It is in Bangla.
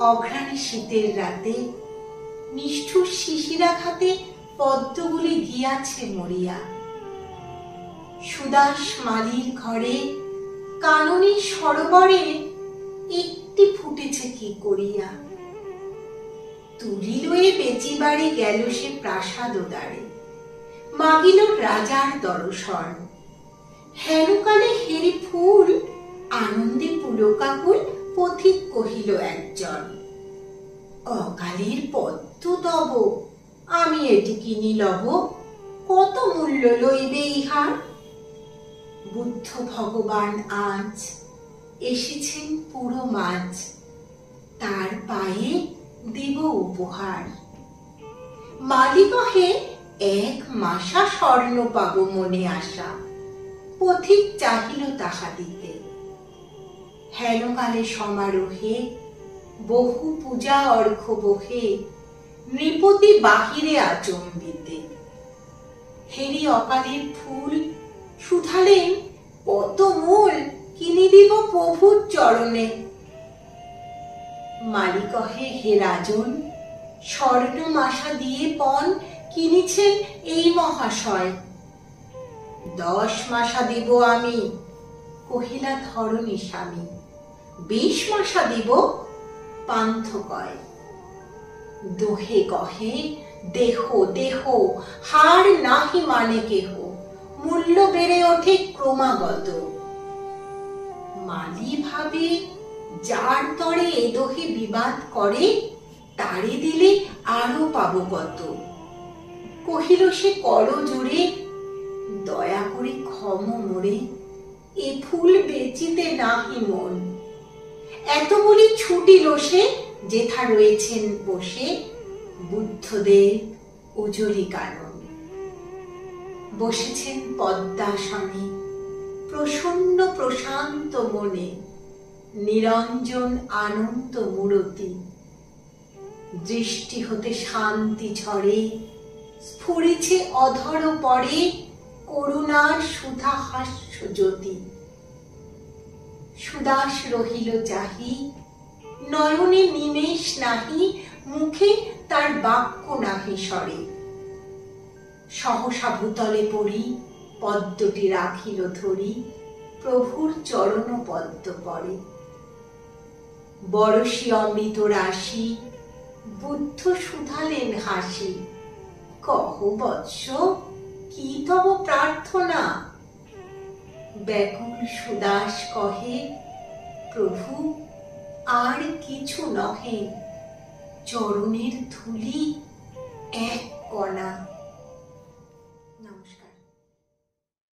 অঘ্রাণে শীতের রাতে নিষ্ঠুর শিশিরাঘাতে পদ্মগুলি গিয়াছে মরিয়া। সুদাস মালির ঘরে কাননী সরোবরে একটি ফুটেছে কি করিয়া। তুলি লয়ে বেচিবারে গেল সে প্রাসাদ দ্বারে, মাগিল রাজার দর্শন। হেনকালে হেরি ফুল আনন্দে পুলকাকুল পথিক কহিল একজন, অকালের পদ্ম তব, আমি এটি কিনি লব, কত মূল্য লইবে ইহার। বুদ্ধ ভগবান আজ এসেছেন পুরো মাঝ, তার পায়ে দেব উপহার। মালি কহে, এক মাসা স্বর্ণ পাব মনে আশা, পথিক চাহিল তাহা দিতে। হেনকালে সমারোহে বহু পূজা অর্ঘ বহে, নৃপতি বাহিরে আচম্বিতে। হেরি অকালের ফুল শুধালেন, কত মূল কিনি দিব প্রভুর চরণে। মালি কহে, হে রাজন, স্বর্ণ মাসা দিয়ে পণ কিনেছেন এই মহাশয়। 10 মাসা দিব আমি, কহিলা ধরণী স্বামী। 20 মাসা দিব, পান্থ কয়। দোহে কহে, দেহ দেহ, হার নাহি মানে কেহ, মূল্য বেড়ে ওঠে ক্রমাগত। মালি ভাবে, যার তরে এ দোহে বিবাদ করে, তারে দিলে আরো পাবো কত। কহিল সে কর জোরে, দয়া করে ক্ষম মোরে, এ ফুল বেচিতে নাহি মন। এত বলি ছুটিল সে, যেথা রয়েছেন বসে বুদ্ধদেব উজলি কানন। বসেছেন পদ্মাসনে প্রসন্ন প্রশান্ত মনে, নিরঞ্জন আনন্দ মূরতি। দৃষ্টি হতে শান্তি ঝরে, স্ফুরিছে অধর পরে করুণার সুধা হাস্য জ্যোতি। সুদাস রহিল চাহি, নয়নে নিমেষ নাহি, মুখে তার বাক্য নাহি সরে। সহসা ভূতলে পড়ি, পদ্মটি রাখিল ধরি, প্রভুর চরণ পদ্ম পরে। বরশি অমৃত রাশি, বুদ্ধ শুধালেন হাসি, কহ বৎস, কি তব প্রার্থনা। ব্যাকুল সুদাস কহে, প্রভু আর কিছু নহে, চরণের ধুলি